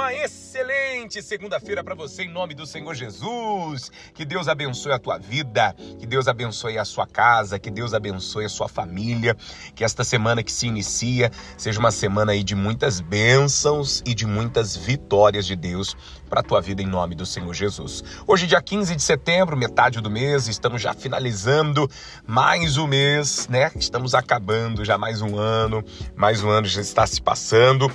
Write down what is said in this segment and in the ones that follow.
Uma excelente segunda-feira para você em nome do Senhor Jesus. Que Deus abençoe a tua vida, que Deus abençoe a sua casa, que Deus abençoe a sua família. Que esta semana que se inicia seja uma semana aí de muitas bênçãos e de muitas vitórias de Deus para a tua vida em nome do Senhor Jesus. Hoje, dia 15 de setembro, metade do mês, estamos já finalizando mais um mês, né? Estamos acabando já mais um ano já está se passando.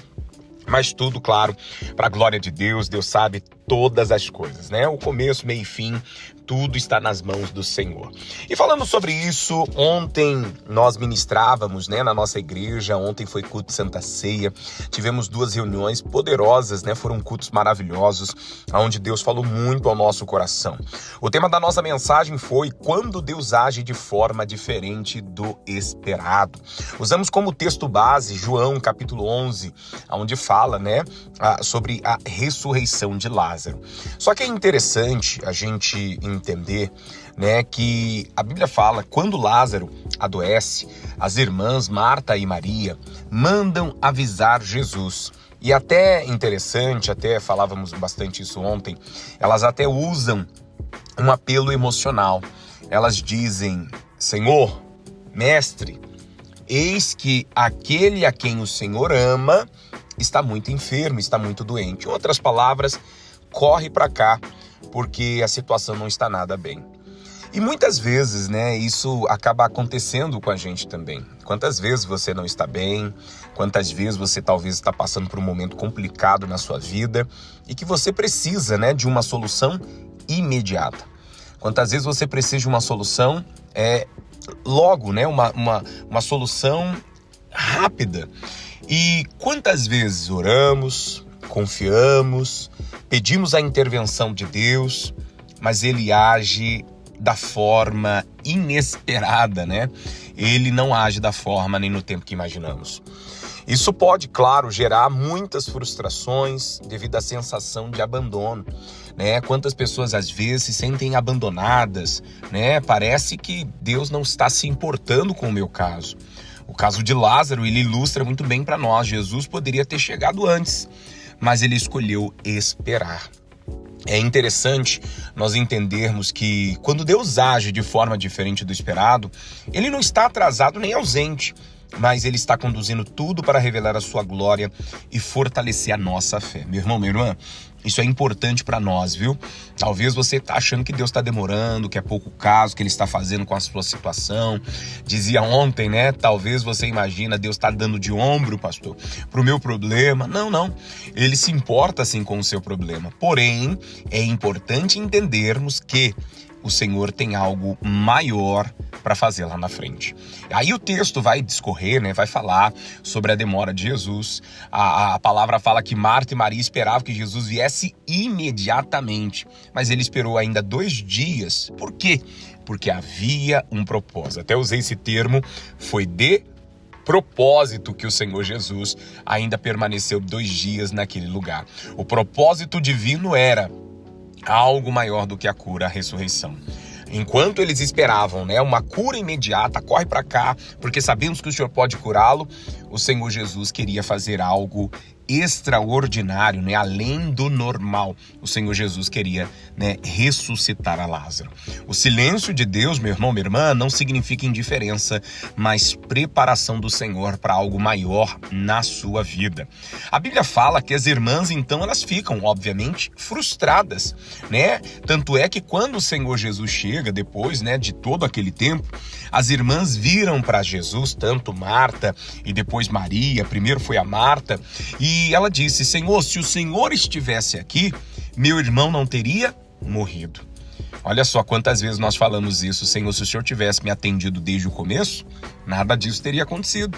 Mas tudo, claro, para a glória de Deus. Deus sabe todas as coisas, né? O começo, meio e fim, tudo está nas mãos do Senhor. E falando sobre isso, ontem nós ministrávamos, né, na nossa igreja. Ontem foi culto de Santa Ceia. Tivemos 2 reuniões poderosas, né? Foram cultos maravilhosos, onde Deus falou muito ao nosso coração. O tema da nossa mensagem foi quando Deus age de forma diferente do esperado. Usamos como texto base João capítulo 11, onde fala, né, sobre a ressurreição de Lázaro. Só que é interessante a gente entender, né, que a Bíblia fala quando Lázaro adoece, as irmãs Marta e Maria mandam avisar Jesus. E até interessante, até falávamos bastante isso ontem, elas até usam um apelo emocional. Elas dizem: Senhor, mestre, eis que aquele a quem o Senhor ama está muito enfermo, está muito doente. Em outras palavras, corre para cá, porque a situação não está nada bem. E muitas vezes, né, isso acaba acontecendo com a gente também. Quantas vezes você não está bem, quantas vezes você talvez está passando por um momento complicado na sua vida e que você precisa, né, de uma solução imediata. Quantas vezes você precisa de uma solução logo, né, uma solução rápida. E quantas vezes oramos, confiamos, pedimos a intervenção de Deus, mas Ele age da forma inesperada, né? Ele não age da forma nem no tempo que imaginamos. Isso pode, claro, gerar muitas frustrações devido à sensação de abandono, né? Quantas pessoas às vezes se sentem abandonadas, né? Parece que Deus não está se importando com o meu caso. O caso de Lázaro, ele ilustra muito bem para nós. Jesus poderia ter chegado antes, mas ele escolheu esperar. É interessante nós entendermos que quando Deus age de forma diferente do esperado, ele não está atrasado nem ausente, mas ele está conduzindo tudo para revelar a sua glória e fortalecer a nossa fé. Meu irmão, minha irmã, isso é importante para nós, viu? Talvez você está achando que Deus está demorando, que é pouco caso que Ele está fazendo com a sua situação. Dizia ontem, né? Talvez você imagina, Deus está dando de ombro, pastor, para o meu problema. Não. Ele se importa sim com o seu problema. Porém, é importante entendermos que o Senhor tem algo maior para fazer lá na frente. Aí o texto vai discorrer, né? Vai falar sobre a demora de Jesus. A palavra fala que Marta e Maria esperavam que Jesus viesse imediatamente, mas ele esperou ainda 2 dias. Por quê? Porque havia um propósito. Até usei esse termo, foi de propósito que o Senhor Jesus ainda permaneceu 2 dias naquele lugar. O propósito divino era algo maior do que a cura, a ressurreição. Enquanto eles esperavam, né, uma cura imediata, corre para cá, porque sabemos que o Senhor pode curá-lo, o Senhor Jesus queria fazer algo extraordinário, né, além do normal. O Senhor Jesus queria, né, ressuscitar a Lázaro. O silêncio de Deus, meu irmão, minha irmã, não significa indiferença, mas preparação do Senhor para algo maior na sua vida. A Bíblia fala que as irmãs, então, elas ficam, obviamente, frustradas, né? Tanto é que quando o Senhor Jesus chega, depois, né, de todo aquele tempo, as irmãs viram para Jesus, tanto Marta e depois Maria. Primeiro foi a Marta, e ela disse: Senhor, se o Senhor estivesse aqui, meu irmão não teria morrido. Olha só quantas vezes nós falamos isso: Senhor, se o Senhor tivesse me atendido desde o começo, nada disso teria acontecido.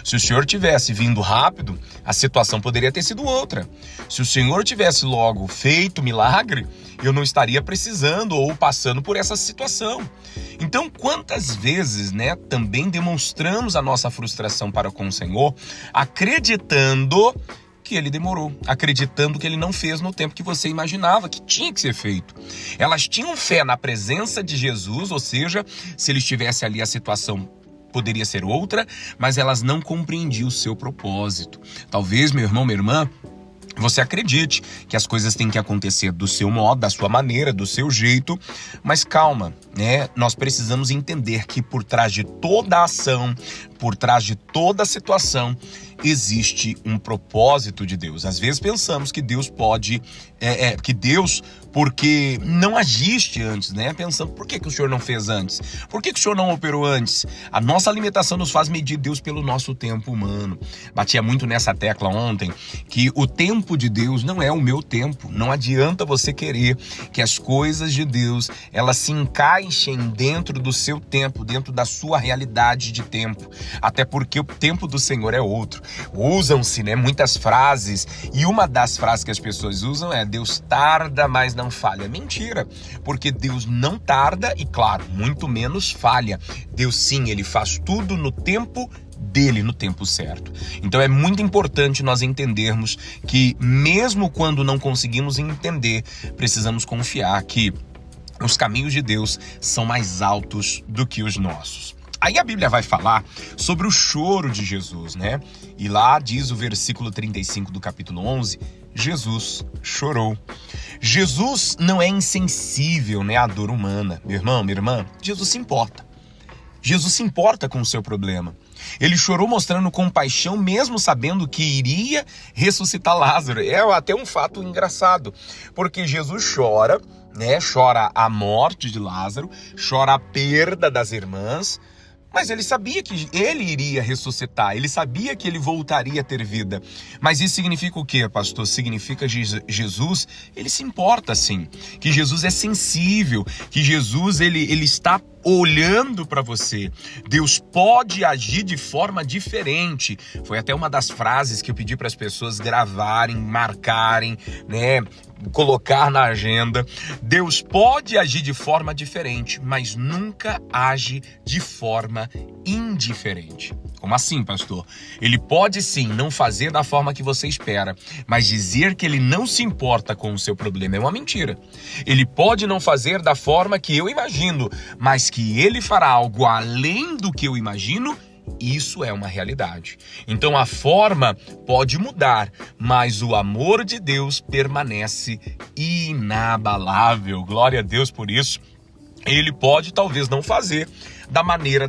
Se o Senhor tivesse vindo rápido, a situação poderia ter sido outra. Se o Senhor tivesse logo feito milagre, eu não estaria precisando ou passando por essa situação. Então, quantas vezes, né, também demonstramos a nossa frustração para com o Senhor, acreditando que ele demorou, acreditando que ele não fez no tempo que você imaginava que tinha que ser feito. Elas tinham fé na presença de Jesus, ou seja, se ele estivesse ali, a situação poderia ser outra, mas elas não compreendiam o seu propósito. Talvez, meu irmão, minha irmã, você acredite que as coisas têm que acontecer do seu modo, da sua maneira, do seu jeito, mas calma, né? Nós precisamos entender que por trás de toda a ação, por trás de toda a situação, existe um propósito de Deus. Às vezes pensamos que Deus pode, porque não agiste antes, né? Pensando, por que o Senhor não fez antes? Por que o Senhor não operou antes? A nossa limitação nos faz medir Deus pelo nosso tempo humano. Batia muito nessa tecla ontem, que o tempo de Deus não é o meu tempo. Não adianta você querer que as coisas de Deus, elas se encaixem dentro do seu tempo, dentro da sua realidade de tempo. Até porque o tempo do Senhor é outro. Usam-se, né, muitas frases, e uma das frases que as pessoas usam é: Deus tarda, mas não falha. Mentira, porque Deus não tarda e, claro, muito menos falha. Deus sim, ele faz tudo no tempo dele, no tempo certo. Então é muito importante nós entendermos que mesmo quando não conseguimos entender, precisamos confiar que os caminhos de Deus são mais altos do que os nossos. Aí a Bíblia vai falar sobre o choro de Jesus, né? E lá diz o versículo 35 do capítulo 11, Jesus chorou. Jesus não é insensível, né, à dor humana. Meu irmão, minha irmã, Jesus se importa. Jesus se importa com o seu problema. Ele chorou mostrando compaixão, mesmo sabendo que iria ressuscitar Lázaro. É até um fato engraçado, porque Jesus chora, né? Chora a morte de Lázaro, chora a perda das irmãs, mas ele sabia que ele iria ressuscitar, ele sabia que ele voltaria a ter vida. Mas isso significa o quê, pastor? Significa que Jesus, ele se importa sim, que Jesus é sensível, que Jesus ele está olhando para você. Deus pode agir de forma diferente. Foi até uma das frases que eu pedi para as pessoas gravarem, marcarem, né? Colocar na agenda. Deus pode agir de forma diferente, mas nunca age de forma indiferente. Como assim, pastor? Ele pode sim não fazer da forma que você espera, mas dizer que ele não se importa com o seu problema é uma mentira. Ele pode não fazer da forma que eu imagino, mas que ele fará algo além do que eu imagino, isso é uma realidade. Então a forma pode mudar, mas o amor de Deus permanece inabalável. Glória a Deus por isso. Ele pode talvez não fazer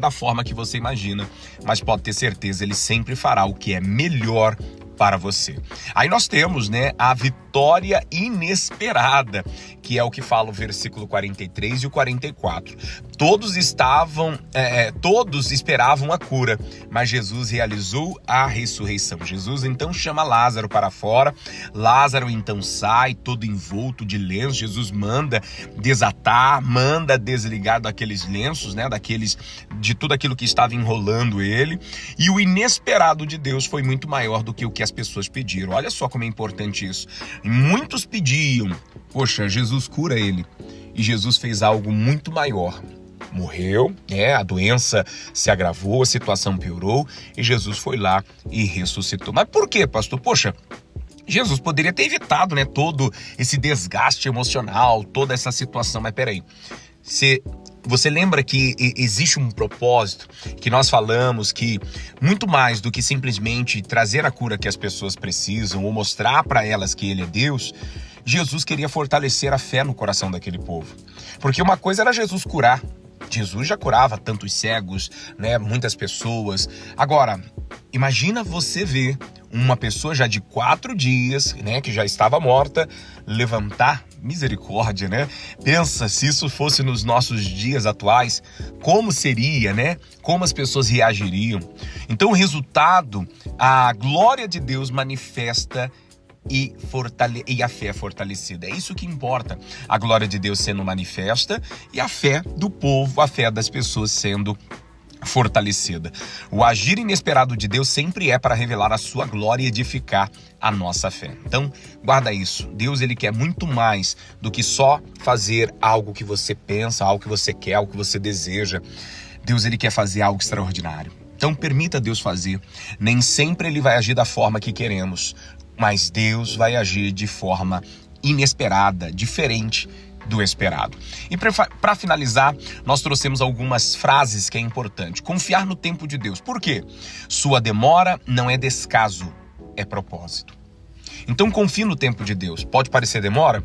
da forma que você imagina, mas pode ter certeza, ele sempre fará o que é melhor para você. Aí nós temos, né, a vitória inesperada, que é o que fala o versículo 43 e o 44. Todos esperavam a cura, mas Jesus realizou a ressurreição. Jesus então chama Lázaro para fora. Lázaro então sai todo envolto de lenços. Jesus manda desatar, manda desligar daqueles lenços, né, de tudo aquilo que estava enrolando ele. E o inesperado de Deus foi muito maior do que o que as pessoas pediram. Olha só como é importante isso. Muitos pediam, poxa, Jesus cura ele. E Jesus fez algo muito maior. Morreu, a doença se agravou, a situação piorou e Jesus foi lá e ressuscitou. Mas por quê, pastor? Poxa, Jesus poderia ter evitado, né, todo esse desgaste emocional, toda essa situação. Mas peraí, você lembra que existe um propósito, que nós falamos que muito mais do que simplesmente trazer a cura que as pessoas precisam ou mostrar para elas que Ele é Deus, Jesus queria fortalecer a fé no coração daquele povo. Porque uma coisa era Jesus curar. Jesus já curava tantos cegos, né, muitas pessoas. Agora, imagina você ver uma pessoa já de 4 dias, né, que já estava morta, levantar. Misericórdia, né? Pensa se isso fosse nos nossos dias atuais, como seria, né? Como as pessoas reagiriam. Então o resultado, a glória de Deus manifesta e a fé é fortalecida. É isso que importa. A glória de Deus sendo manifesta e a fé do povo, a fé das pessoas sendo fortalecida. O agir inesperado de Deus sempre é para revelar a sua glória e edificar a nossa fé. Então, guarda isso. Deus, ele quer muito mais do que só fazer algo que você pensa, algo que você quer, algo que você deseja. Deus, ele quer fazer algo extraordinário. Então, permita Deus fazer. Nem sempre ele vai agir da forma que queremos, mas Deus vai agir de forma inesperada, diferente do esperado. E para finalizar, nós trouxemos algumas frases que é importante. Confiar no tempo de Deus. Por quê? Sua demora não é descaso, é propósito. Então confie no tempo de Deus. Pode parecer demora,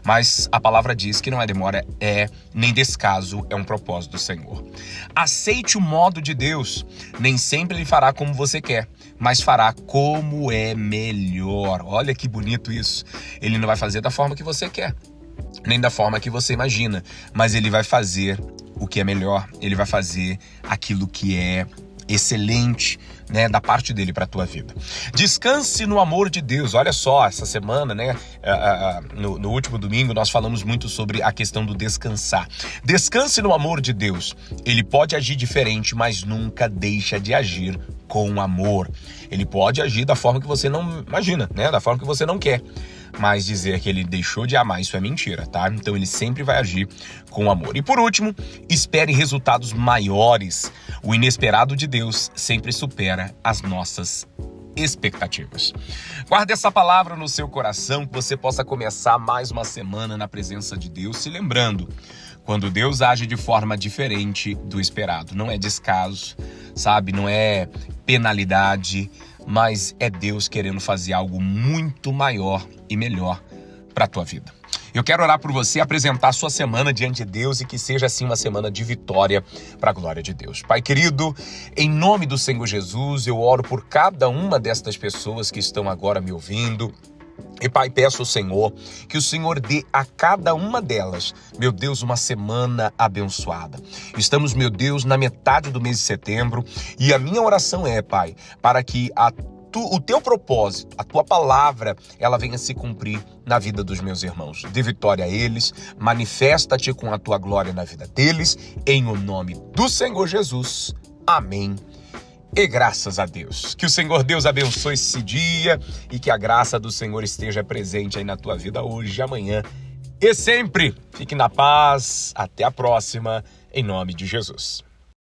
mas a palavra diz que não é demora, nem descaso, é um propósito do Senhor. Aceite o modo de Deus. Nem sempre Ele fará como você quer, mas fará como é melhor. Olha que bonito isso. Ele não vai fazer da forma que você quer, nem da forma que você imagina, mas Ele vai fazer o que é melhor. Ele vai fazer aquilo que é excelente, né, da parte dele para a tua vida. Descanse no amor de Deus. Olha só, essa semana, né, no último domingo nós falamos muito sobre a questão do descansar. Descanse no amor de Deus. Ele pode agir diferente, mas nunca deixa de agir com amor. Ele pode agir da forma que você não imagina, né, da forma que você não quer. Mas dizer que ele deixou de amar, isso é mentira, tá? Então ele sempre vai agir com amor. E por último, espere resultados maiores. O inesperado de Deus sempre supera as nossas expectativas. Guarde essa palavra no seu coração, que você possa começar mais uma semana na presença de Deus, se lembrando, quando Deus age de forma diferente do esperado. Não é descaso, sabe? Não é penalidade, mas é Deus querendo fazer algo muito maior e melhor para a tua vida. Eu quero orar por você, apresentar a sua semana diante de Deus e que seja assim uma semana de vitória para a glória de Deus. Pai querido, em nome do Senhor Jesus, eu oro por cada uma destas pessoas que estão agora me ouvindo. E Pai, peço ao Senhor que o Senhor dê a cada uma delas, meu Deus, uma semana abençoada. Estamos, meu Deus, na metade do mês de setembro e a minha oração é, Pai, para que o teu propósito, a tua palavra, ela venha se cumprir na vida dos meus irmãos. Dê vitória a eles, manifesta-te com a tua glória na vida deles, em o nome do Senhor Jesus. Amém. E graças a Deus. Que o Senhor Deus abençoe esse dia e que a graça do Senhor esteja presente aí na tua vida hoje, amanhã e sempre. Fique na paz. Até a próxima, em nome de Jesus.